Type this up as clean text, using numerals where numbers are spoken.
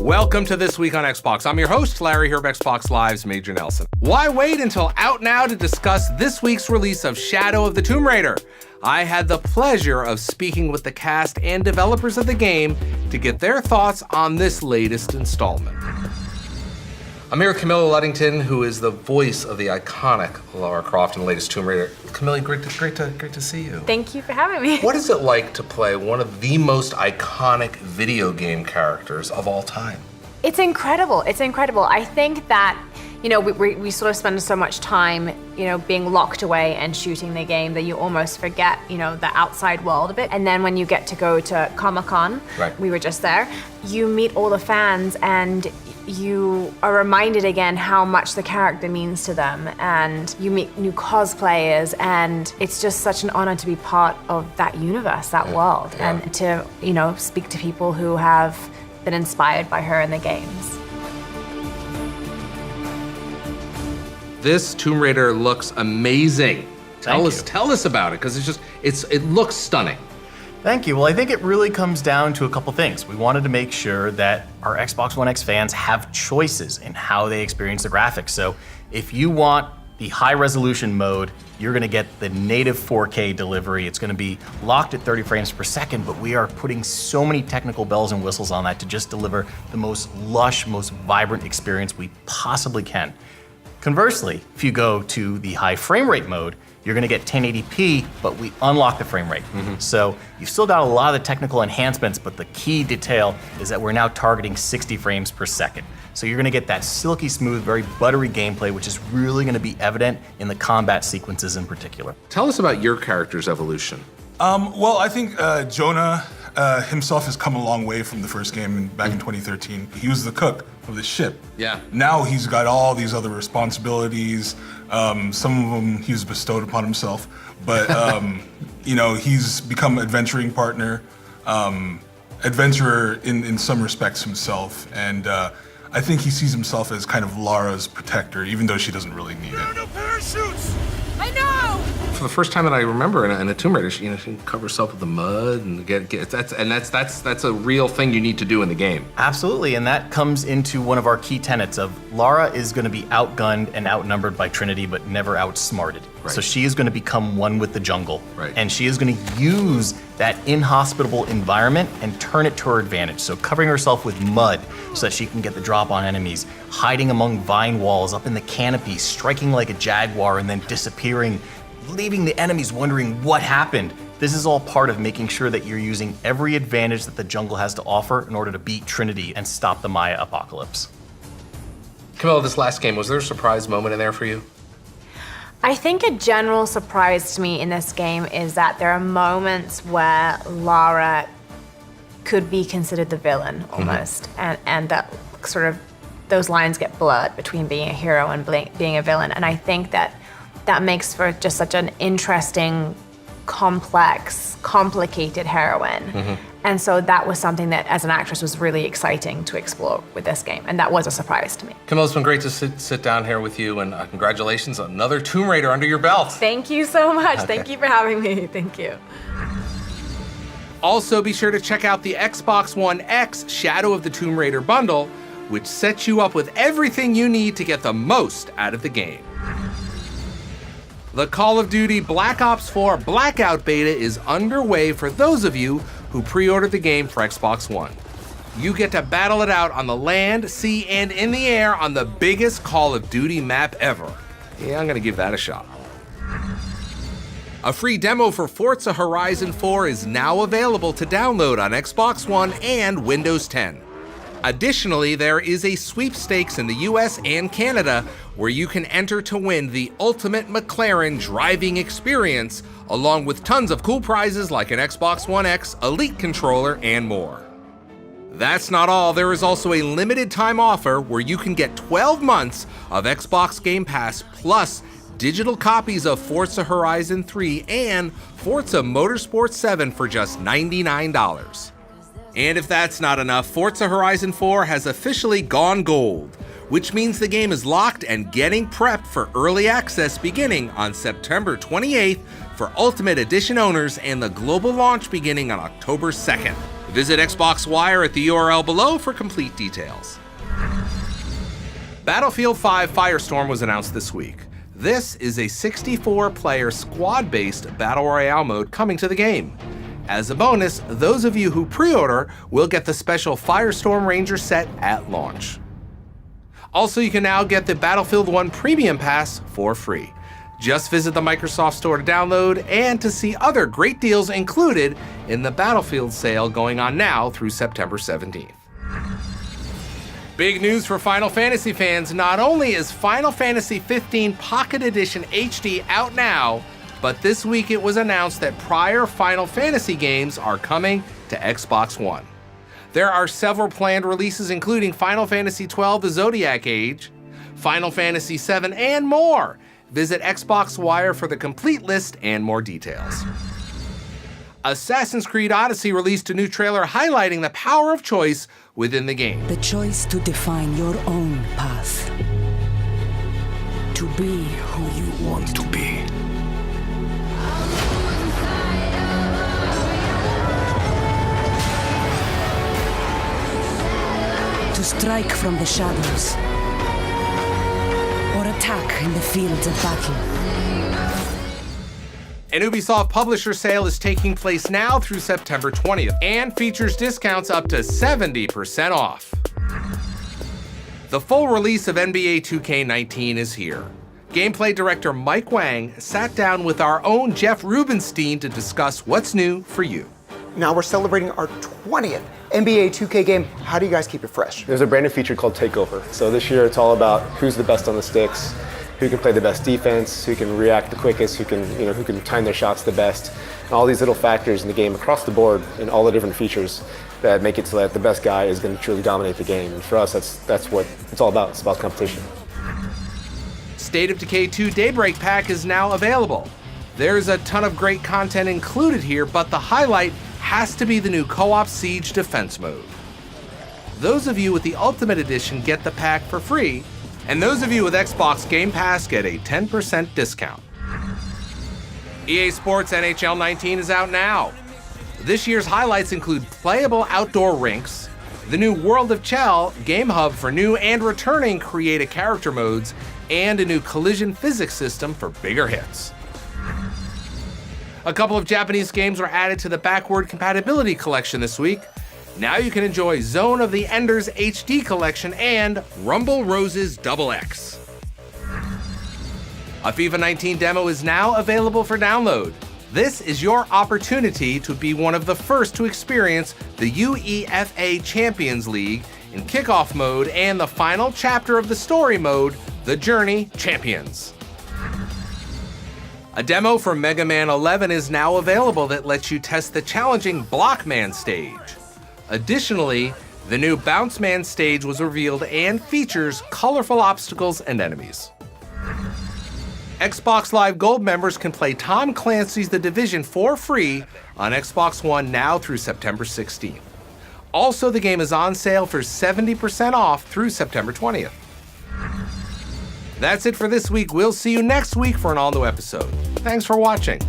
Welcome to This Week on Xbox. I'm your host, Larry, here of Xbox Live's Major Nelson. Why wait until out now to discuss this week's release of Shadow of the Tomb Raider? I had the pleasure of speaking with the cast and developers of the game to get their thoughts on this latest installment. I'm here with Camilla Luddington, who is the voice of the iconic Lara Croft in the latest Tomb Raider. Camilla, great to see you. Thank you for having me. What is it like to play one of the most iconic video game characters of all time? It's incredible. It's incredible. I think that, we sort of spend so much time, being locked away and shooting the game that you almost forget, the outside world a bit. And then when you get to go to Comic-Con, right. We were just there, you meet all the fans and you are reminded again how much the character means to them, and you meet new cosplayers, and it's just such an honor to be part of that universe, that world, and to, speak to people who have been inspired by her in the games. This Tomb Raider looks amazing. Tell us about it, because it looks stunning. Thank you. Well, I think it really comes down to a couple things. We wanted to make sure that our Xbox One X fans have choices in how they experience the graphics. So if you want the high resolution mode, you're gonna get the native 4K delivery. It's gonna be locked at 30 frames per second, but we are putting so many technical bells and whistles on that to just deliver the most lush, most vibrant experience we possibly can. Conversely, if you go to the high frame rate mode, you're gonna get 1080p, but we unlock the frame rate. So you've still got a lot of the technical enhancements, but the key detail is that we're now targeting 60 frames per second. So you're gonna get that silky smooth, very buttery gameplay, which is really gonna be evident in the combat sequences in particular. Tell us about your character's evolution. Well, I think Jonah himself has come a long way from the first game back in 2013. He was the cook of the ship. Yeah. Now he's got all these other responsibilities. Some of them he's bestowed upon himself, but he's become adventuring partner, adventurer in some respects himself, and I think he sees himself as kind of Lara's protector, even though she doesn't really need it. No parachutes! I know! For the first time that I remember in a Tomb Raider, she covers herself with the mud and that's a real thing you need to do in the game. Absolutely, and that comes into one of our key tenets of Lara is gonna be outgunned and outnumbered by Trinity, but never outsmarted. Right. So she is gonna become one with the jungle. Right. And she is gonna use that inhospitable environment and turn it to her advantage. So covering herself with mud so that she can get the drop on enemies, hiding among vine walls, up in the canopy, striking like a jaguar and then disappearing, leaving the enemies wondering what happened. This is all part of making sure that you're using every advantage that the jungle has to offer in order to beat Trinity and stop the Maya apocalypse. Camilla, this last game, was there a surprise moment in there for you? I think a general surprise to me in this game is that there are moments where Lara could be considered the villain almost, and that sort of those lines get blurred between being a hero and being a villain. And I think that makes for just such an interesting, complex, complicated heroine. And so that was something that, as an actress, was really exciting to explore with this game, and that was a surprise to me. Camilla, it's been great to sit down here with you, and congratulations on another Tomb Raider under your belt. Thank you so much. Okay. Thank you for having me. Thank you. Also, be sure to check out the Xbox One X Shadow of the Tomb Raider bundle, which sets you up with everything you need to get the most out of the game. The Call of Duty Black Ops 4 Blackout Beta is underway for those of you who pre-ordered the game for Xbox One. You get to battle it out on the land, sea, and in the air on the biggest Call of Duty map ever. Yeah, I'm gonna give that a shot. A free demo for Forza Horizon 4 is now available to download on Xbox One and Windows 10. Additionally, there is a sweepstakes in the US and Canada where you can enter to win the ultimate McLaren driving experience, along with tons of cool prizes like an Xbox One X, Elite controller, and more. That's not all. There is also a limited time offer where you can get 12 months of Xbox Game Pass plus digital copies of Forza Horizon 3 and Forza Motorsport 7 for just $99. And if that's not enough, Forza Horizon 4 has officially gone gold, which means the game is locked and getting prepped for early access beginning on September 28th for Ultimate Edition owners and the global launch beginning on October 2nd. Visit Xbox Wire at the URL below for complete details. Battlefield 5 Firestorm was announced this week. This is a 64-player squad-based Battle Royale mode coming to the game. As a bonus, those of you who pre-order will get the special Firestorm Ranger set at launch. Also, you can now get the Battlefield 1 Premium Pass for free. Just visit the Microsoft Store to download and to see other great deals included in the Battlefield sale going on now through September 17th. Big news for Final Fantasy fans. Not only is Final Fantasy XV Pocket Edition HD out now, but this week it was announced that prior Final Fantasy games are coming to Xbox One. There are several planned releases including Final Fantasy XII The Zodiac Age, Final Fantasy VII, and more. Visit Xbox Wire for the complete list and more details. Assassin's Creed Odyssey released a new trailer highlighting the power of choice within the game. The choice to define your own path. To be who you want to be. To strike from the shadows. Or attack in the fields of battle. An Ubisoft publisher sale is taking place now through September 20th and features discounts up to 70% off. The full release of NBA 2K19 is here. Gameplay director Mike Wang sat down with our own Jeff Rubenstein to discuss what's new for you. Now we're celebrating our 20th NBA 2K game. How do you guys keep it fresh? There's a brand new feature called Takeover. So this year it's all about who's the best on the sticks, who can play the best defense, who can react the quickest, who can time their shots the best. And all these little factors in the game across the board and all the different features that make it so that the best guy is going to truly dominate the game. And for us, that's what it's all about. It's about competition. State of Decay 2 Daybreak Pack is now available. There's a ton of great content included here, but the highlight has to be the new co-op Siege Defense mode. Those of you with the Ultimate Edition get the pack for free, and those of you with Xbox Game Pass get a 10% discount. EA Sports NHL 19 is out now. This year's highlights include playable outdoor rinks, the new World of Chell game hub for new and returning Create a Character modes, and a new collision physics system for bigger hits. A couple of Japanese games were added to the Backward Compatibility Collection this week. Now you can enjoy Zone of the Enders HD Collection and Rumble Roses XX. A FIFA 19 demo is now available for download. This is your opportunity to be one of the first to experience the UEFA Champions League in kickoff mode and the final chapter of the story mode, The Journey Champions. A demo for Mega Man 11 is now available that lets you test the challenging Blockman stage. Additionally, the new Bounce Man stage was revealed and features colorful obstacles and enemies. Xbox Live Gold members can play Tom Clancy's The Division for free on Xbox One now through September 16th. Also, the game is on sale for 70% off through September 20th. That's it for this week. We'll see you next week for an all-new episode. Thanks for watching.